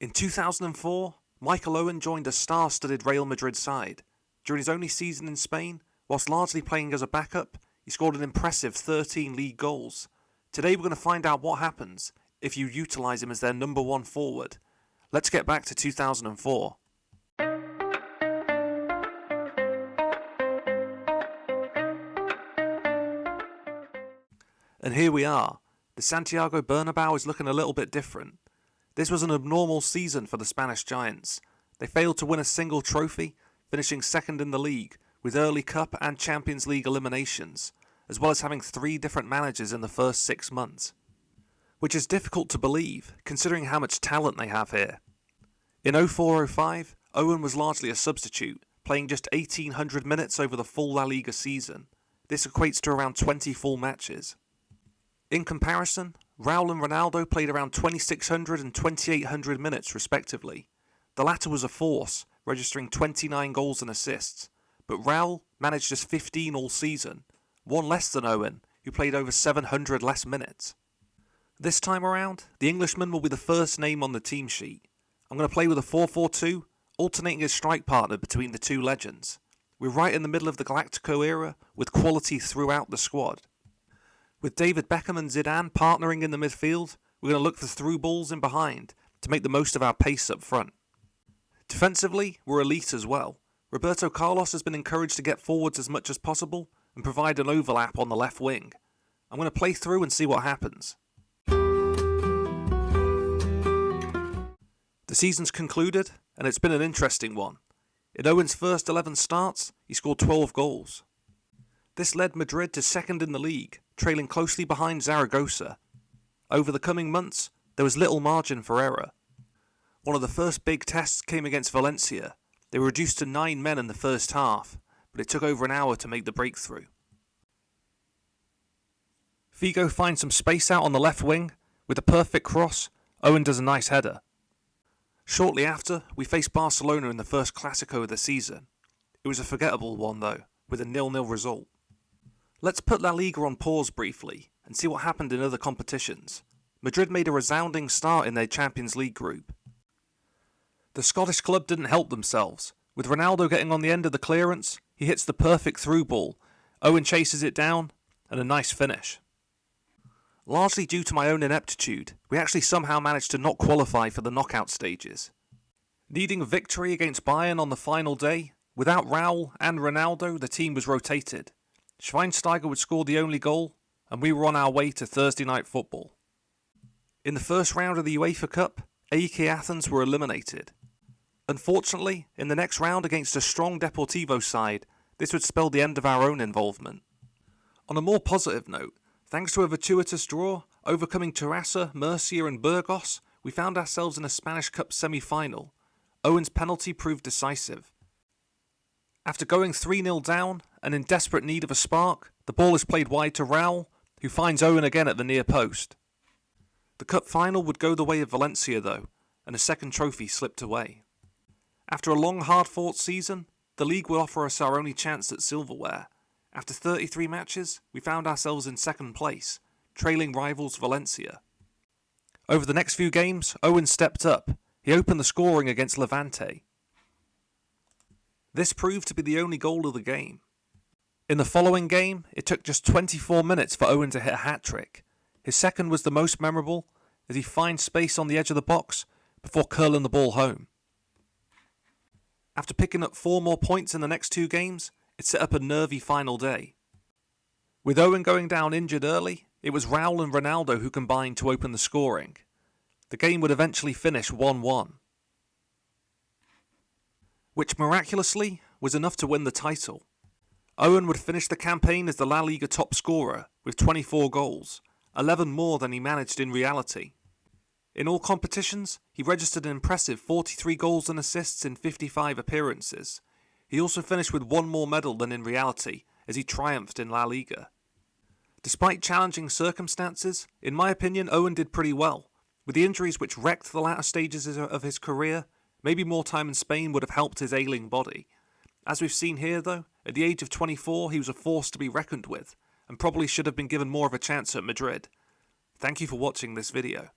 In 2004, Michael Owen joined a star-studded Real Madrid side. During his only season in Spain, whilst largely playing as a backup, he scored an impressive 13 league goals. Today we're going to find out what happens if you utilise him as their number one forward. Let's get back to 2004. And here we are. The Santiago Bernabeu is looking a little bit different. This was an abnormal season for the Spanish Giants. They failed to win a single trophy, finishing second in the league with early Cup and Champions League eliminations, as well as having 3 different managers in the first 6 months. Which is difficult to believe, considering how much talent they have here. In 04-05, Owen was largely a substitute, playing just 1,800 minutes over the full La Liga season. This equates to around 20 full matches. In comparison, Raul and Ronaldo played around 2,600 and 2,800 minutes respectively. The latter was a force, registering 29 goals and assists, but Raul managed just 15 all season, one less than Owen, who played over 700 less minutes. This time around, the Englishman will be the first name on the team sheet. I'm going to play with a 4-4-2, alternating as strike partner between the two legends. We're right in the middle of the Galactico era, with quality throughout the squad. With David Beckham and Zidane partnering in the midfield, we're going to look for through balls in behind to make the most of our pace up front. Defensively, we're elite as well. Roberto Carlos has been encouraged to get forwards as much as possible and provide an overlap on the left wing. I'm going to play through and see what happens. The season's concluded, and it's been an interesting one. In Owen's first 11 starts, he scored 12 goals. This led Madrid to second in the league, trailing closely behind Zaragoza. Over the coming months, there was little margin for error. One of the first big tests came against Valencia. They were reduced to 9 men in the first half, but it took over an hour to make the breakthrough. Figo finds some space out on the left wing. With a perfect cross, Owen does a nice header. Shortly after, we faced Barcelona in the first Clásico of the season. It was a forgettable one though, with a 0-0 result. Let's put La Liga on pause briefly and see what happened in other competitions. Madrid made a resounding start in their Champions League group. The Scottish club didn't help themselves. With Ronaldo getting on the end of the clearance, he hits the perfect through ball. Owen chases it down, and a nice finish. Largely due to my own ineptitude, we actually somehow managed to not qualify for the knockout stages. Needing a victory against Bayern on the final day, without Raul and Ronaldo, the team was rotated. Schweinsteiger would score the only goal, and we were on our way to Thursday night football. In the first round of the UEFA Cup, AEK Athens were eliminated. Unfortunately, in the next round against a strong Deportivo side, this would spell the end of our own involvement. On a more positive note, thanks to a fortuitous draw, overcoming Terrassa, Murcia and Burgos, we found ourselves in a Spanish Cup semi-final. Owen's penalty proved decisive. After going 3-0 down, and in desperate need of a spark, the ball is played wide to Raul, who finds Owen again at the near post. The cup final would go the way of Valencia though, and a second trophy slipped away. After a long hard-fought season, the league would offer us our only chance at silverware. After 33 matches, we found ourselves in second place, trailing rivals Valencia. Over the next few games, Owen stepped up. He opened the scoring against Levante. This proved to be the only goal of the game. In the following game, it took just 24 minutes for Owen to hit a hat-trick. His second was the most memorable, as he finds space on the edge of the box before curling the ball home. After picking up 4 more points in the next 2 games, it set up a nervy final day. With Owen going down injured early, it was Raul and Ronaldo who combined to open the scoring. The game would eventually finish 1-1. Which miraculously was enough to win the title. Owen would finish the campaign as the La Liga top scorer with 24 goals, 11 more than he managed in reality. In all competitions, he registered an impressive 43 goals and assists in 55 appearances. He also finished with 1 more medal than in reality as he triumphed in La Liga. Despite challenging circumstances, in my opinion Owen did pretty well. With the injuries which wrecked the latter stages of his career, maybe more time in Spain would have helped his ailing body. As we've seen here though, at the age of 24 he was a force to be reckoned with, and probably should have been given more of a chance at Madrid. Thank you for watching this video.